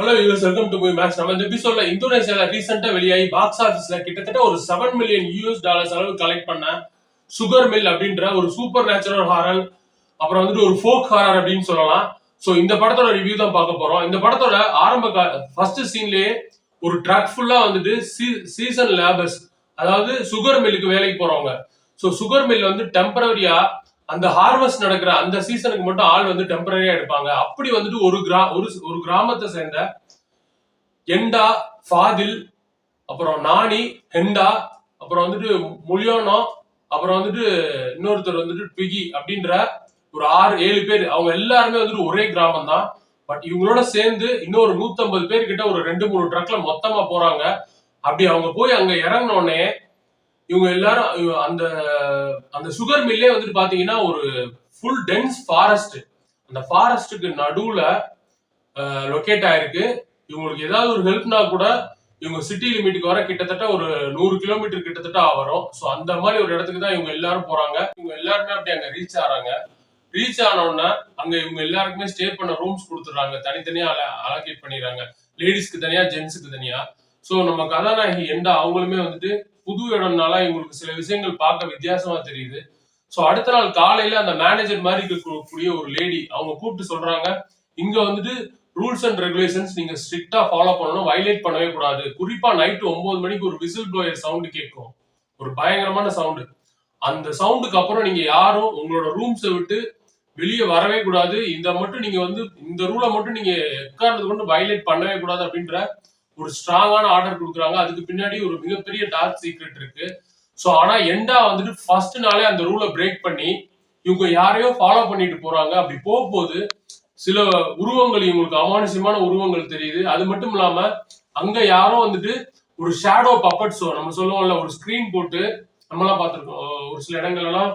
Hello guys welcome to Movie Max. நம்ம இந்த எபிசோட்ல இந்தோனேஷியால ரீசெண்டா வெளியாகி பாக்ஸ் ஆஃபீஸ்ல கிட்டத்தட்ட ஒரு $7 மில்லியன் அளவு கலெக்ட் பண்ண சுகர் மில் அப்படின்ற ஒரு சூப்பர் நேச்சுரல் ஹாரர், அப்புறம் வந்துட்டு ஒரு ஃபோக் ஹாரர் அப்படின்னு சொல்லலாம். ஸோ இந்த படத்தோட ரிவ்யூ தான் பார்க்க போறோம். இந்த படத்தோட ஃபர்ஸ்ட் சீன்லயே ஒரு ட்ரக் ஃபுல்லா வந்துட்டு சீசன் லேபர்ஸ், அதாவது சுகர் மில்லுக்கு வேலைக்கு போறவங்க. ஸோ சுகர் மில் வந்து டெம்பரரியா அந்த ஹார்வெஸ்ட் நடக்கிற அந்த சீசனுக்கு மட்டும் ஆள் வந்து டெம்பரரியா எடுப்பாங்க. அப்படி வந்துட்டு ஒரு கிராமத்தை சேர்ந்த எண்டா, ஃபாதில், அப்புறம் நானி, ஹெண்டா, அப்புறம் வந்துட்டு முலியோனோ, அப்புறம் வந்துட்டு இன்னொருத்தர் வந்துட்டு ட்விகி அப்படின்ற ஒரு 6-7 பேர், அவங்க எல்லாருமே வந்துட்டு ஒரே கிராமம் தான். பட் இவங்களோட சேர்ந்து இன்னொரு 150 பேர் கிட்ட ஒரு 2-3 ட்ரக்ல மொத்தமா போறாங்க. அப்படி அவங்க போய் அங்க இறங்கினோடனே இவங்க எல்லாரும் அந்த அந்த சுகர் மில்லே வந்துட்டு பாத்தீங்கன்னா ஒரு ஃபுல் டென்ஸ் ஃபாரஸ்ட். அந்த ஃபாரஸ்டுக்கு நடுவுல லொக்கேட் ஆயிருக்கு. இவங்களுக்கு ஏதாவது ஒரு ஹெல்ப்னா கூட இவங்க சிட்டி லிமிட்டுக்கு வர கிட்டத்தட்ட ஒரு 100 கிலோமீட்டர் கிட்டத்தட்ட வரும். ஸோ அந்த மாதிரி ஒரு இடத்துக்கு தான் இவங்க எல்லாரும் போறாங்க. இவங்க எல்லாருமே அப்படி அங்க ரீச் ஆறாங்க. ரீச் ஆனோடனே அங்க இவங்க எல்லாருக்குமே ஸ்டே பண்ண ரூம்ஸ் கொடுத்துறாங்க. தனித்தனியா அலோகேட் பண்ணிடுறாங்க. லேடிஸ்க்கு தனியா, ஜென்ஸுக்கு தனியா. ஸோ நம்ம கதாநாயகி எண்டா அவங்களுமே வந்துட்டு புது இடம்னால இவங்களுக்கு சில விஷயங்கள் பார்க்க வித்தியாசமா தெரியுது. ஸோ அடுத்த நாள் காலையில அந்த மேனேஜர் மாதிரி இருக்கக்கூடிய ஒரு லேடி அவங்க கூப்பிட்டு சொல்றாங்க, இங்க வந்துட்டு ரூல்ஸ் அண்ட் ரெகுலேஷன்ஸ் நீங்க ஸ்ட்ரிக்டா ஃபாலோ பண்ணணும், வயலேட் பண்ணவே கூடாது. குறிப்பா நைட்டு 9 மணிக்கு ஒரு விசில் ப்ளோயர் சவுண்ட் கேட்கும், ஒரு பயங்கரமான சவுண்டு. அந்த சவுண்டுக்கு அப்புறம் நீங்க யாரும் உங்களோட ரூம்ஸை விட்டு வெளியே வரவே கூடாது. இந்த ரூலை மட்டும் நீங்க எக்காரணத்தை கொண்டு வயலேட் பண்ணவே கூடாது அப்படின்ற ஒரு ஸ்ட்ராங்கான ஆர்டர் கொடுக்குறாங்க. அதுக்கு பின்னாடி ஒரு மிகப்பெரிய டார்க் சீக்ரெட் இருக்கு. ஸோ ஆனா எண்டா வந்துட்டு ஃபர்ஸ்ட் நாளே அந்த ரூலை பிரேக் பண்ணி இவங்க யாரையோ ஃபாலோ பண்ணிட்டு போறாங்க. அப்படி போகும்போது சில உருவங்கள், இவங்களுக்கு அமானுஷ்யமான உருவங்கள் தெரியுது. அது மட்டும் இல்லாம அங்க யாரோ வந்துட்டு ஒரு ஷேடோ பப்பட் ஷோ, நம்ம சொல்லுவோம்ல, ஒரு ஸ்கிரீன் போட்டு நம்மளாம் பார்த்துருக்கோம். ஒரு சில இடங்கள் எல்லாம்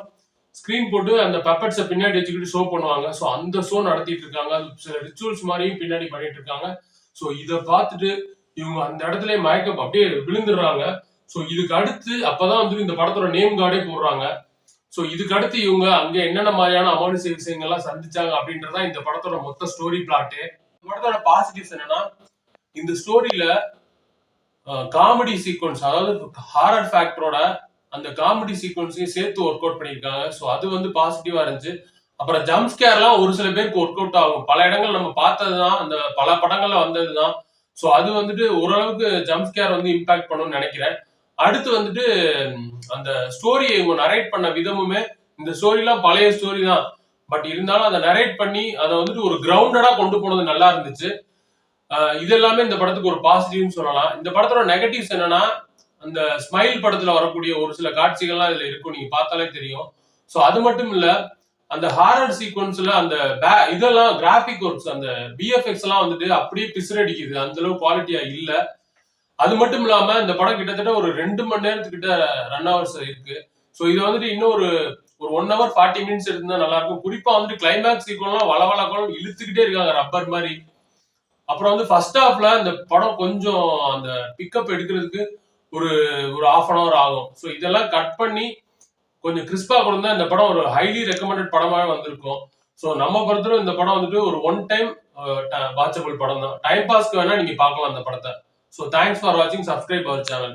ஸ்கிரீன் போட்டு அந்த பப்பட்ஸை பின்னாடி வச்சுக்கிட்டு ஷோ பண்ணுவாங்க. ஸோ அந்த ஷோ நடத்திட்டு இருக்காங்க. சில ரிச்சுவல்ஸ் மாதிரியும் பின்னாடி பண்ணிட்டு இருக்காங்க. ஸோ இதை பார்த்துட்டு இவங்க அந்த இடத்துல மயக்கம் அப்படியே விழுந்துடுறாங்க. ஸோ இதுக்கு அடுத்து அப்பதான் வந்து இந்த படத்தோட நேம் கார்டே போடுறாங்க. ஸோ இதுக்கு அடுத்து இவங்க அங்க என்னென்ன மாதிரியான அமானுஷ விஷயங்கள்லாம் சந்திச்சாங்க அப்படின்றதா இந்த படத்தோட மொத்த ஸ்டோரி பிளாட்டு. இந்த படத்தோட பாசிட்டிவ்ஸ் என்னன்னா, இந்த ஸ்டோரியில காமெடி சீக்வன்ஸ், அதாவது ஹாரர் ஃபேக்டரோட அந்த காமெடி சீக்வன்ஸையும் சேர்த்து ஒர்க் அவுட் பண்ணியிருக்காங்க. ஸோ அது வந்து பாசிட்டிவா இருந்துச்சு. அப்புறம் ஜம்ப் ஸ்கேர்லாம் ஒரு சில பேருக்கு ஒர்க் அவுட் ஆகும். பல இடங்கள் நம்ம பார்த்ததுதான், அந்த பல படங்கள்ல வந்ததுதான். ஸோ அது வந்துட்டு ஓரளவுக்கு ஜம்ப் ஸ்கேர் வந்து இம்பாக்ட் பண்ணும்னு நினைக்கிறேன். அடுத்து வந்துட்டு அந்த ஸ்டோரியை இவங்க நரேட் பண்ண விதமுமே, இந்த ஸ்டோரிலாம் பழைய ஸ்டோரி தான், பட் இருந்தாலும் அதை நரேட் பண்ணி அதை வந்துட்டு ஒரு கிரவுண்டடா கொண்டு போனது நல்லா இருந்துச்சு. இது எல்லாமே இந்த படத்துக்கு ஒரு பாசிட்டிவ்னு சொல்லலாம். இந்த படத்தோட நெகட்டிவ்ஸ் என்னன்னா, அந்த ஸ்மைல் படத்துல வரக்கூடிய ஒரு சில காட்சிகள்லாம் இதுல இருக்கும், நீங்க பார்த்தாலே தெரியும். ஸோ அது மட்டும் இல்ல, அந்த ஹாரர் சீக்வன்ஸ்ல அந்த இதெல்லாம் கிராபிக் ஒர்க்ஸ், அந்த பிஎஃப்எக்ஸ் எல்லாம் வந்துட்டு அப்படியே பிசுரடிக்குது, அந்த அளவு குவாலிட்டியா இல்ல. அது மட்டும் இல்லாம இந்த படம் கிட்டத்தட்ட ஒரு 2 மணி நேரத்துக்கிட்ட ரன் ஹவர்ஸ் இருக்கு. ஸோ இது வந்துட்டு இன்னும் ஒரு 1 hour 40 minutes இருந்தா நல்லா இருக்கும். குறிப்பா வந்துட்டு கிளைமேக்ஸ் சீக்வன்ஸ்லாம் வளவளக்கணும் இழுத்துக்கிட்டே இருக்காங்க ரப்பர் மாதிரி. அப்புறம் வந்து ஃபர்ஸ்ட் ஹாஃப்ல இந்த படம் கொஞ்சம் அந்த பிக்கப் எடுக்கிறதுக்கு ஒரு 1/2 hour ஆகும். ஸோ இதெல்லாம் கட் பண்ணி கொஞ்சம் கிறிஸ்பா கொடுத்தா இந்த படம் ஒரு ஹைலி ரெக்கமெண்டட் படமாவே வந்திருக்கும். ஸோ நம்ம பொறுத்தவரை இந்த படம் வந்துட்டு ஒரு ஒன் டைம் வாட்சபிள் படம் தான். டைம் பாஸ்க்கு வேணா நீங்க பார்க்கலாம் அந்த படத்தை. So thanks for watching. Subscribe our channel.